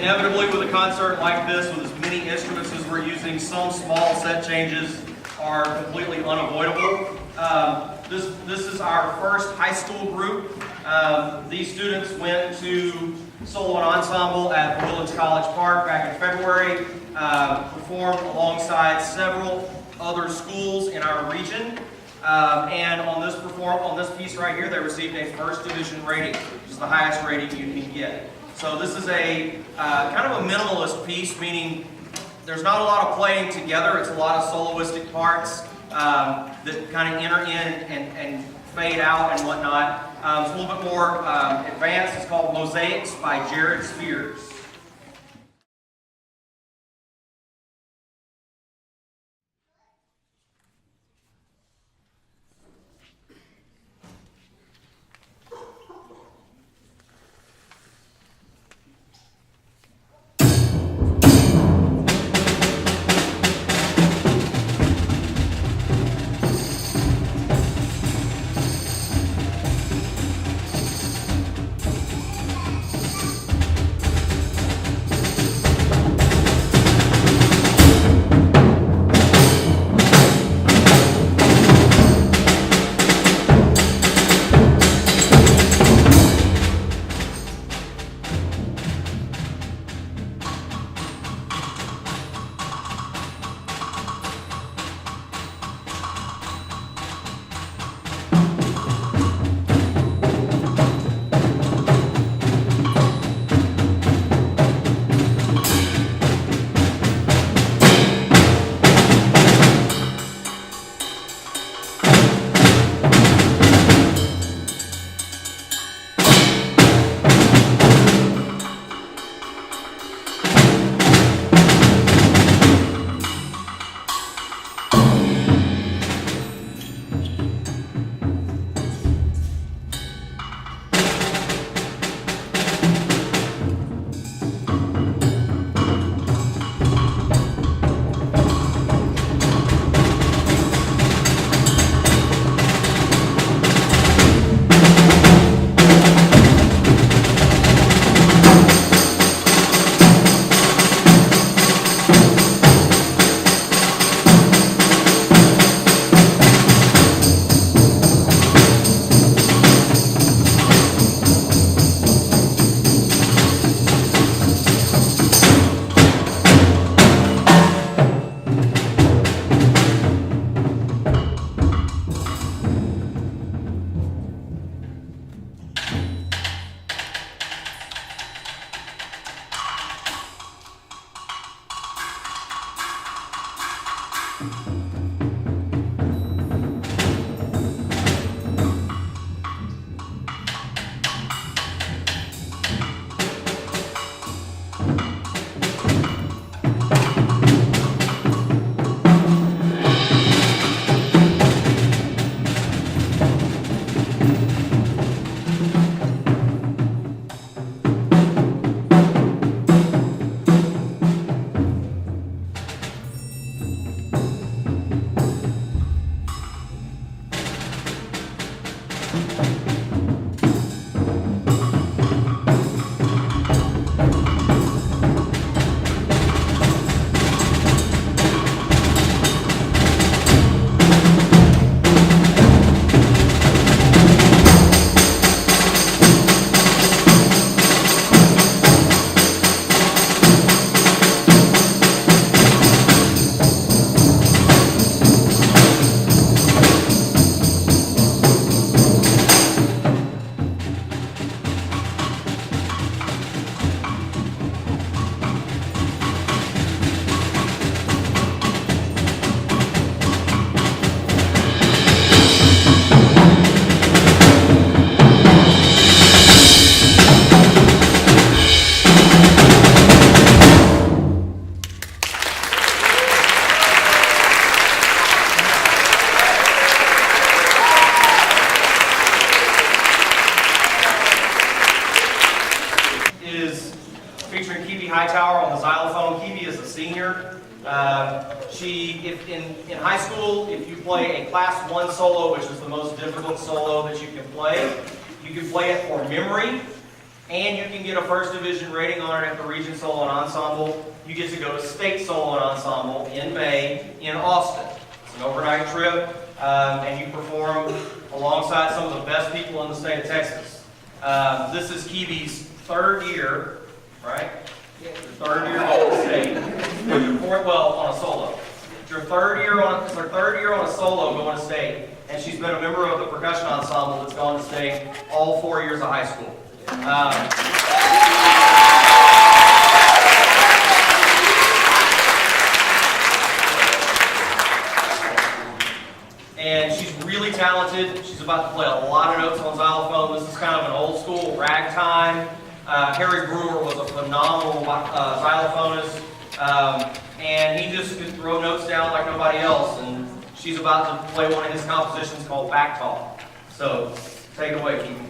Inevitably, with a concert like this, with as many instruments as we're using, some small set changes are completely unavoidable. This is our first high school group. These students went to solo and ensemble at Woodlands College Park back in February, performed alongside several other schools in our region. And on this piece right here, they received a first division rating, which is the highest rating you can get. So this is a kind of a minimalist piece, meaning there's not a lot of playing together. It's a lot of soloistic parts that kind of enter in and fade out and whatnot. It's a little bit more advanced. It's called Mosaics by Jared Spears. In high school, if you play a class 1 solo, which is the most difficult solo that you can play it for memory, and you can get a first division rating on it at the Region Solo and Ensemble. You get to go to State Solo and Ensemble in May in Austin. It's an overnight trip, and you perform alongside some of the best people in the state of Texas. This is Kiwi's third year, right? Your third year on the state. Well, on a solo. It's her third year on a solo going to state, and she's been a member of the percussion ensemble that's gone to state all 4 years of high school. And she's really talented. She's about to play a lot of notes on xylophone. This is kind of an old school ragtime. Harry Breuer was a phenomenal xylophonist, and he just could throw notes down like nobody else. And she's about to play one of his compositions called Back Talk. So take it away, Kumi.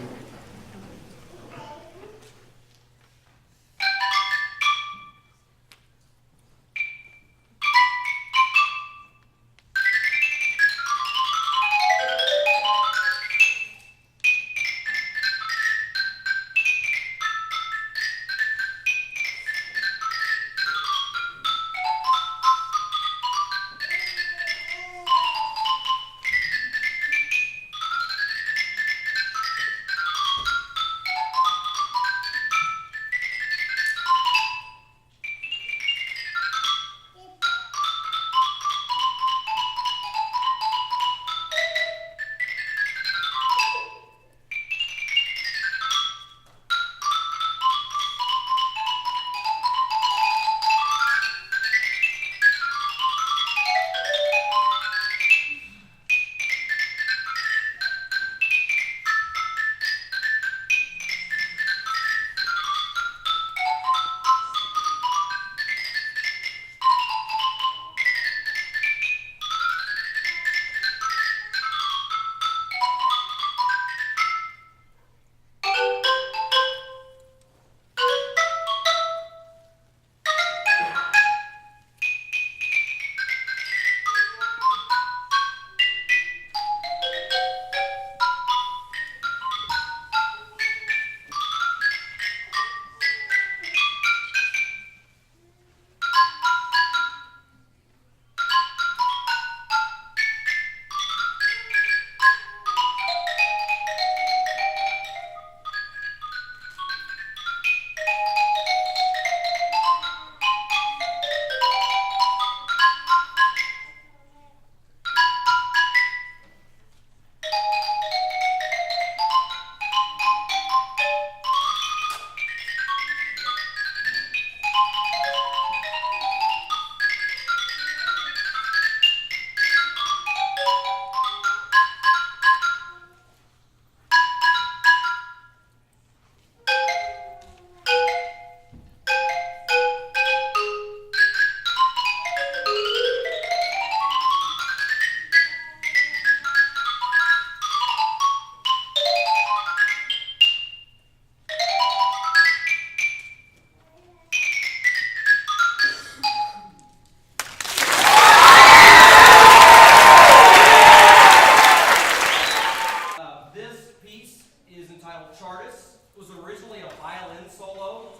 Czardas was originally a violin solo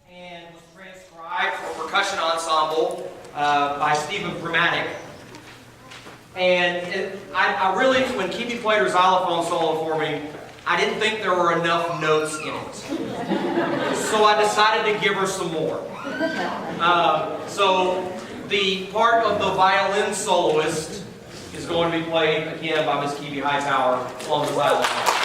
and was transcribed for percussion ensemble by Primatic. And I really, when Kumi played her xylophone solo for me, I didn't think there were enough notes in it. So I decided to give her some more. So the part of the violin soloist is going to be played again by Miss Kumi Hightower on the xylophone.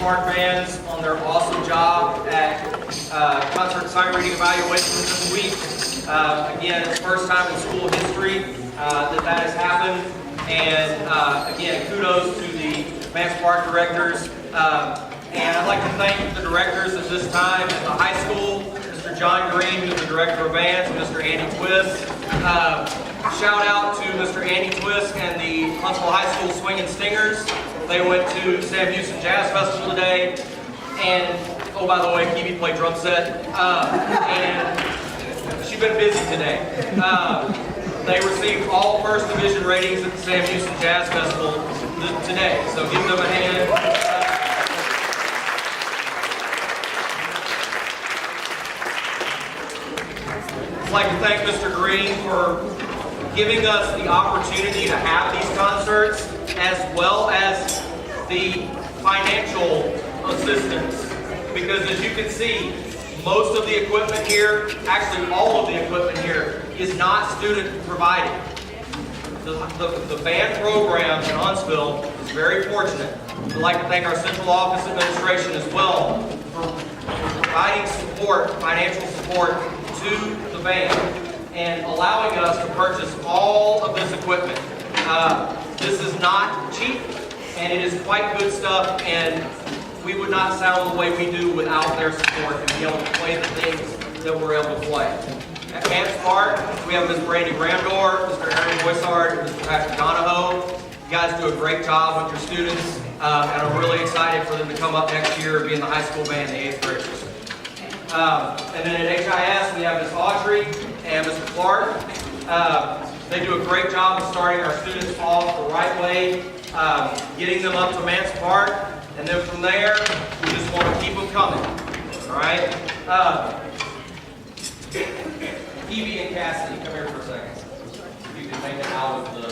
Smart bands on their awesome job at concert sight reading evaluations this week. Again, it's the first time in school history that has happened. And again, kudos to the Vance Park directors. And I'd like to thank the directors at this time at the high school, Mr. John Green, who's the director of Vance, and Mr. Andy Twist. Shout out to Mr. Andy Twist and the Huntsville High School Swinging Stingers. They went to Sam Houston Jazz Festival today, and oh, by the way, Kumi played drum set, and she's been busy today. They received all first division ratings at the Sam Houston Jazz Festival today, so give them a hand. I'd like to thank Mr. Green for giving us the opportunity to have these concerts, as well as the financial assistance. Because as you can see, most of the equipment here, actually all of the equipment here, is not student provided. The band program in Huntsville is very fortunate. I'd like to thank our central office administration as well for providing support, financial support to the band and allowing us to purchase all of this equipment. This is not cheap, and it is quite good stuff, and we would not sound the way we do without their support and be able to play the things that we're able to play. At Vance Park, we have Ms. Brandy Bramdor, Mr. Aaron Boissard, Mr. Patrick Donahoe. You guys do a great job with your students, and I'm really excited for them to come up next year and be in the high school band, the 8th graders. And then at HIS, we have Ms. Audrey and Mr. Clark. They do a great job of starting our students off the right way, getting them up to Mance Park, and then from there, we just want to keep them coming. All right? Evie and Cassidy, come here for a second. You can make it out of the...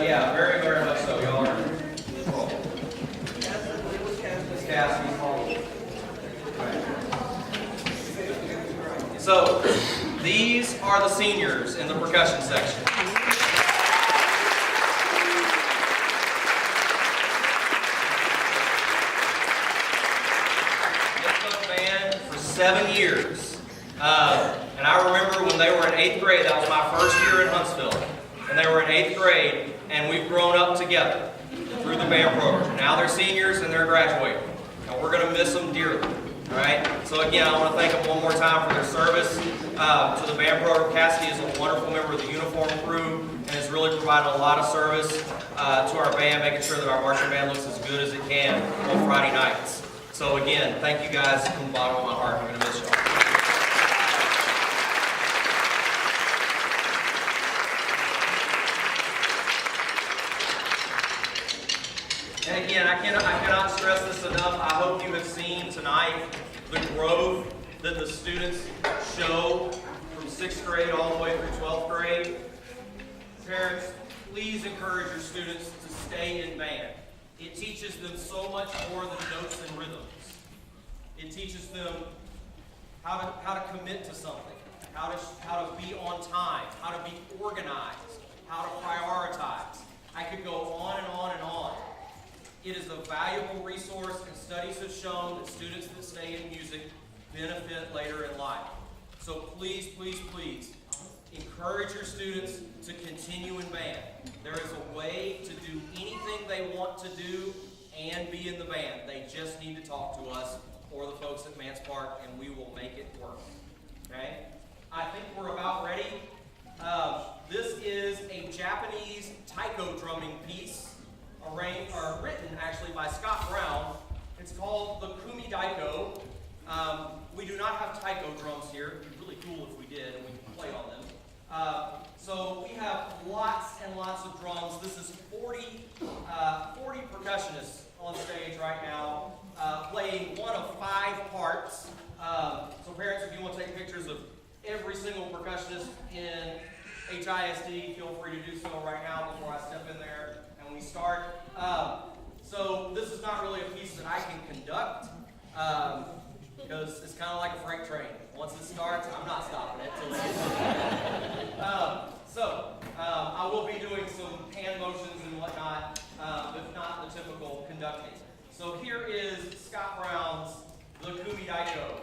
yeah, very, very much so. Y'all are... Miss Cassidy's home. So, these are the seniors in the percussion section. They've been a band for 7 years. And I remember when they were in 8th grade, that was my first year in Huntsville. And they were in 8th grade, and we've grown up together through the band program. Now they're seniors and they're graduating. And we're going to miss them dearly. All right? So again, I want to thank them one more time for their service to the band program. Cassidy is a wonderful member of the uniform crew and has really provided a lot of service to our band, making sure that our marching band looks as good as it can on Friday nights. So again, thank you guys from the bottom of my heart. I'm going to miss y'all. And again, I cannot stress this enough. I hope you have seen tonight the growth that the students show from 6th grade all the way through 12th grade. Parents, please encourage your students to stay in band. It teaches them so much more than notes and rhythms. It teaches them how to commit to something, how to be on time, how to be organized, how to prioritize. I could go on and on and on. It is a valuable resource, and studies have shown that students that stay in music benefit later in life. So please, please, please, encourage your students to continue in band. There is a way to do anything they want to do and be in the band. They just need to talk to us or the folks at Mance Park, and we will make it work. Okay? I think we're about ready. This is a Japanese taiko drumming piece. Written actually by Scott Brown. It's called the Kumi Daiko. We do not have taiko drums here. It'd be really cool if we did and we could play on them. So we have lots and lots of drums. This is 40 percussionists on stage right now, playing one of 5 parts. So parents, if you want to take pictures of every single percussionist in HISD, feel free to do so right now before I step in there and we start. So this is not really a piece that I can conduct because it's kind of like a freight train. Once it starts, I'm not stopping it till it gets I will be doing some hand motions and whatnot, but not the typical conducting. So here is Scott Brown's The Kumi Daiko.